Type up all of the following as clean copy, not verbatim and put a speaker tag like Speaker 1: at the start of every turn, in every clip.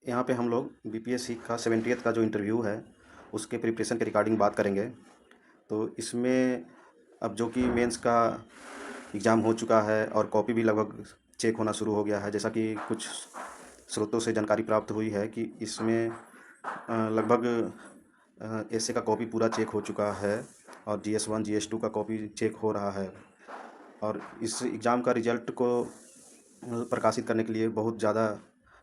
Speaker 1: यहाँ पे हम लोग बीपीएससी का 70th का जो इंटरव्यू है उसके प्रिपरेशन के रिगार्डिंग बात करेंगे। तो इसमें अब जो कि मेंस का एग्ज़ाम हो चुका है और कॉपी भी लगभग चेक होना शुरू हो गया है, जैसा कि कुछ स्रोतों से जानकारी प्राप्त हुई है कि इसमें लगभग एसे का कॉपी पूरा चेक हो चुका है और GS1 GS2 का कॉपी चेक हो रहा है। और इस एग्ज़ाम का रिजल्ट को प्रकाशित करने के लिए बहुत ज़्यादा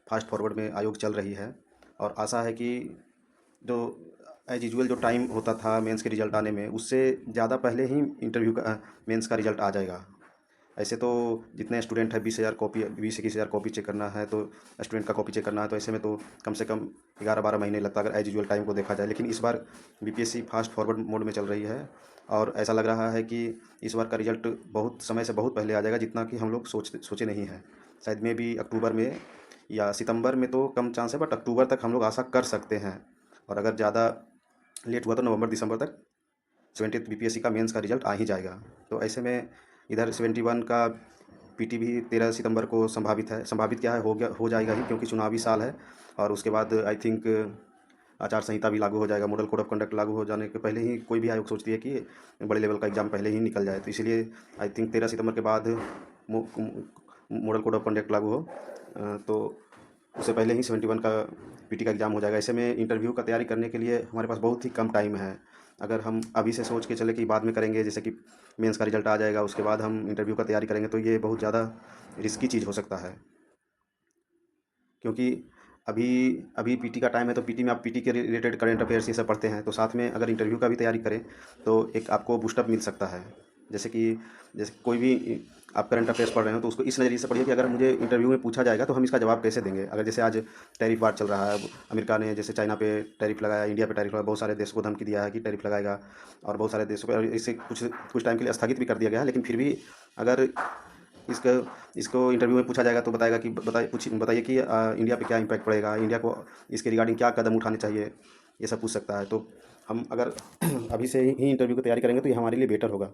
Speaker 1: फास्ट फॉरवर्ड में आयोग चल रही है और आशा है कि जो एज यूजुअल जो टाइम होता था मेंस के रिज़ल्ट आने में, उससे ज़्यादा पहले ही इंटरव्यू का मेंस का रिज़ल्ट आ जाएगा। ऐसे तो जितने स्टूडेंट हैं 20,000 कॉपी 20-21,000 कॉपी चेक करना है, तो स्टूडेंट का कॉपी चेक करना है, तो ऐसे में तो कम से कम 11-12 महीने लगता अगर एज यूजुअल टाइम को देखा जाए। लेकिन इस बार बीपीएससी फास्ट फॉरवर्ड मोड में चल रही है और ऐसा लग रहा है कि इस बार का रिज़ल्ट बहुत समय से बहुत पहले आ जाएगा, जितना कि हम लोग सोचे नहीं हैं। शायद में भी अक्टूबर में या सितंबर में तो कम चांस है, बट अक्टूबर तक हम लोग आशा कर सकते हैं। और अगर ज़्यादा लेट हुआ तो नवंबर दिसंबर तक 70th बीपीएससी का मेंस का रिजल्ट आ ही जाएगा। तो ऐसे में इधर 71 का पीटी भी 13 सितंबर को संभावित है। संभावित क्या है, हो जाएगा ही, क्योंकि चुनावी साल है। और उसके बाद आई थिंक आचार संहिता भी लागू हो जाएगा। मॉडल कोड ऑफ कंडक्ट लागू हो जाने के पहले ही कोई भी आयोग सोचती है कि बड़े लेवल का एग्ज़ाम पहले ही निकल जाए, तो इसलिए आई थिंक 13 सितंबर के बाद मॉडल कोड ऑफ कंडक्ट लागू हो, तो उससे पहले ही 71 का पीटी का एग्ज़ाम हो जाएगा। ऐसे में इंटरव्यू का तैयारी करने के लिए हमारे पास बहुत ही कम टाइम है। अगर हम अभी से सोच के चले कि बाद में करेंगे, जैसे कि मेंस का रिजल्ट आ जाएगा उसके बाद हम इंटरव्यू का तैयारी करेंगे, तो ये बहुत ज़्यादा रिस्की चीज़ हो सकता है। क्योंकि अभी अभी पीटी का टाइम है, तो पीटी में आप पीटी के रिलेटेड करंट अफेयर्स ये सब पढ़ते हैं, तो साथ में अगर इंटरव्यू का भी तैयारी करें तो एक आपको बूस्टअप मिल सकता है। जैसे कोई भी आप करंट अफेयर्स पढ़ रहे हो तो उसको इस नज़रिए से पढ़िए कि अगर मुझे इंटरव्यू में पूछा जाएगा तो हम इसका जवाब कैसे देंगे। अगर जैसे आज टैरिफ वार चल रहा है, अमेरिका ने जैसे चाइना पे टैरिफ लगाया, इंडिया पे टैरिफ लगाया, बहुत सारे देशों को धमकी दिया है कि टैरिफ लगाएगा, और बहुत सारे देशों पर इसे कुछ कुछ टाइम के लिए स्थगित भी कर दिया गया है। लेकिन फिर भी अगर इसका इसको इंटरव्यू में पूछा जाएगा तो बताएगा कि बताइए कि इंडिया पे क्या इम्पैक्ट पड़ेगा, इंडिया को इसके रिगार्डिंग क्या कदम उठाने चाहिए, ये सब पूछ सकता है। तो हम अगर अभी से ही इंटरव्यू की तैयारी करेंगे तो ये हमारे लिए बेटर होगा।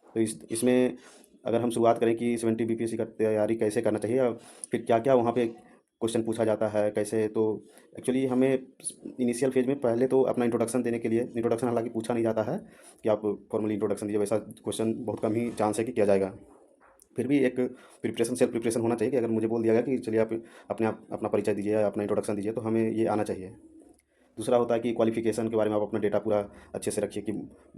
Speaker 1: तो इसमें अगर हम शुरुआत करें कि 70 बीपीएससी का तैयारी कैसे करना चाहिए और फिर क्या क्या वहाँ पे क्वेश्चन पूछा जाता है कैसे, तो एक्चुअली हमें इनिशियल फेज में पहले तो अपना इंट्रोडक्शन देने के लिए, इंट्रोडक्शन हालांकि पूछा नहीं जाता है कि आप फॉर्मली इंट्रोडक्शन दीजिए, वैसा क्वेश्चन बहुत कम ही चांस है कि किया जाएगा। फिर भी एक प्रिपरेशन सेल्फ प्रिपरेशन होना चाहिए कि अगर मुझे बोल दिया गया कि चलिए आप अपना परिचय दीजिए या अपना इंट्रोडक्शन दीजिए, तो हमें ये आना चाहिए। दूसरा होता है कि क्वालिफिकेशन के बारे में आप अपना डेटा पूरा अच्छे से रखिए, कि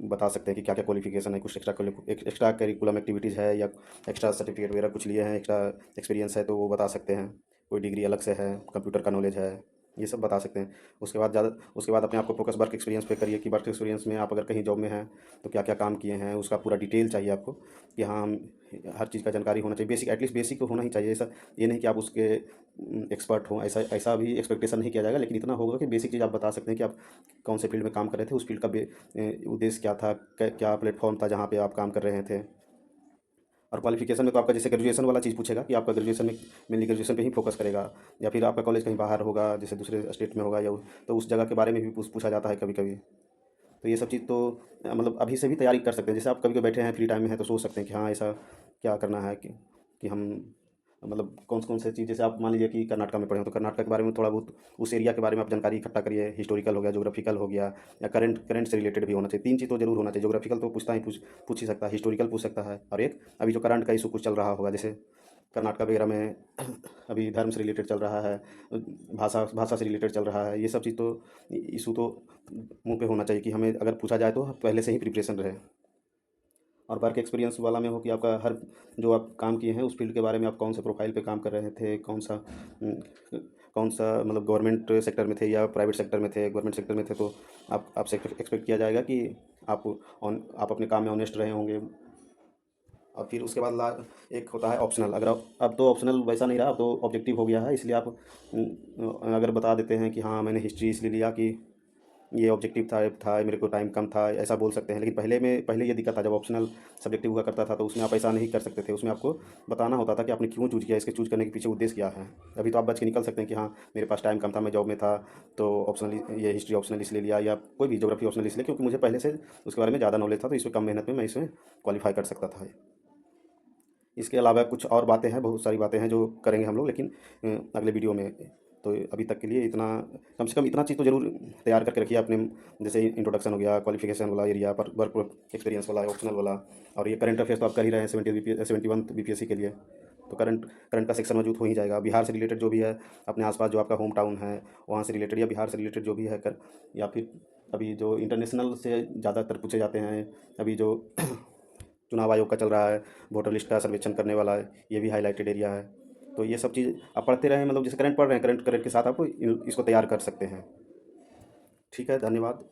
Speaker 1: बता सकते हैं कि क्या क्या क्वालिफिकेशन है, कुछ एक्स्ट्रा करिकुलम एक्टिविटीज़ है या एक्स्ट्रा सर्टिफिकेट वगैरह कुछ लिए हैं, एक्स्ट्रा एक्सपीरियंस है तो वो बता सकते हैं, कोई डिग्री अलग से है, कंप्यूटर का नॉलेज है, ये सब बता सकते हैं। उसके बाद अपने आप को फोकस वर्क एक्सपीरियंस पे करिए कि वर्क एक्सपीरियंस में आप अगर कहीं जॉब में हैं तो क्या क्या काम किए हैं, उसका पूरा डिटेल चाहिए आपको, कि हाँ हम हर चीज़ का जानकारी होना चाहिए, बेसिक एटलीस्ट बेसिक तो होना ही चाहिए। ऐसा ये नहीं कि आप उसके एक्सपर्ट हों, ऐसा ऐसा भी एक्सपेक्टेशन नहीं किया जाएगा, लेकिन इतना होगा कि बेसिक चीज़ आप बता सकते हैं कि आप कौन से फील्ड में काम कर रहे थे, उस फील्ड का उद्देश्य क्या था, क्या प्लेटफॉर्म था जहाँ पे आप काम कर रहे थे। और क्वालिफिकेशन में तो आपका जैसे ग्रेजुएशन वाला चीज़ पूछेगा कि आपका ग्रेजुएशन में मेनली ग्रेजुएशन पे ही फोकस करेगा, या फिर आपका कॉलेज कहीं बाहर होगा, जैसे दूसरे स्टेट में होगा, या तो उस जगह के बारे में भी पूछा जाता है कभी कभी। तो ये सब चीज़ तो मतलब अभी से भी तैयारी कर सकते हैं। जैसे आप कभी कभी बैठे हैं फ्री टाइम में हैं तो सोच सकते हैं कि हाँ ऐसा क्या करना है कि हम मतलब कौन कौन से चीज़, जैसे आप मान लीजिए कि कर्नाटक में पढ़े हो तो कर्नाटक के बारे में थोड़ा बहुत उस एरिया के बारे में आप जानकारी इकट्ठा करिए। हिस्टोरिकल हो गया, ज्योग्राफिकल हो गया, या करंट से रिलेटेड भी होना चाहिए। तीन चीज़ तो जरूर होना चाहिए। ज्योग्राफिकल तो पूछ ही सकता है, हिस्टोरिकल पूछ सकता है, और एक अभी जो करंट का इशू कुछ चल रहा होगा, जैसे कर्नाटक वगैरह में अभी धर्म से रिलेटेड चल रहा है, भाषा भाषा से रिलेटेड चल रहा है, ये सब चीज़ तो इशू तो मुंह पे होना चाहिए कि हमें अगर पूछा जाए तो पहले से ही प्रिपरेशन रहे। और वर्क एक्सपीरियंस वाला में हो कि आपका हर जो आप काम किए हैं उस फील्ड के बारे में, आप कौन से प्रोफाइल पे काम कर रहे थे, कौन सा मतलब गवर्नमेंट सेक्टर में थे या प्राइवेट सेक्टर में थे। गवर्नमेंट सेक्टर में थे तो आपसे एक्सपेक्ट किया जाएगा कि आप अपने काम में ऑनेस्ट रहे होंगे। और फिर उसके बाद एक होता है ऑप्शनल। अगर अब तो ऑप्शनल वैसा नहीं रहा, अब तो ऑब्जेक्टिव हो गया है, इसलिए आप अगर बता देते हैं कि हाँ मैंने हिस्ट्री इसलिए लिया कि ये ऑब्जेक्टिव था मेरे को टाइम कम था, ऐसा बोल सकते हैं। लेकिन पहले ये दिक्कत था, जब ऑप्शनल सब्जेक्टिव हुआ करता था तो उसमें आप ऐसा नहीं कर सकते थे। उसमें आपको बताना होता था कि आपने क्यों चूज़ किया, इसके चूज़ करने के पीछे उद्देश्य क्या है। अभी तो आप बच के निकल सकते हैं कि हाँ मेरे पास टाइम कम था, मैं जॉब में था, तो ऑप्शनल ये हिस्ट्री ऑप्शनल इसलिए लिया, या कोई भी ज्योग्राफी ऑप्शनल इसलिए क्योंकि मुझे पहले से उसके बारे में ज़्यादा नॉलेज था, तो इसमें कम मेहनत में मैं इसमें क्वालिफाई कर सकता था। इसके अलावा कुछ और बातें हैं, बहुत सारी बातें हैं जो करेंगे हम लोग, लेकिन अगले वीडियो में तो अभी तक के लिए इतना, कम से कम इतना चीज़ तो ज़रूर तैयार करके रखिए अपने, जैसे इंट्रोडक्शन हो गया, क्वालिफिकेशन वाला एरिया पर, वर्क एक्सपीरियंस वाला, ऑप्शनल वाला, और ये करंट अफेयर्स तो आप कर ही रहे हैं 71 बीपीएससी के लिए। तो करंट करंट का सेक्शन मौजूद हो ही जाएगा। बिहार से रिलेटेड जो भी है, अपने आसपास जो आपका होम टाउन है वहाँ से रिलेटेड, या बिहार से रिलेटेड जो भी है कर, या फिर अभी जो इंटरनेशनल से ज़्यादातर पूछे जाते हैं, अभी जो चुनाव आयोग का चल रहा है, वोटर लिस्ट का सर्वेक्षण करने वाला है, ये भी हाईलाइटेड एरिया है। तो ये सब चीज़ आप पढ़ते रहें, मतलब जैसे करंट पढ़ रहे हैं, करंट करंट के साथ आप इसको तैयार कर सकते हैं। ठीक है, धन्यवाद।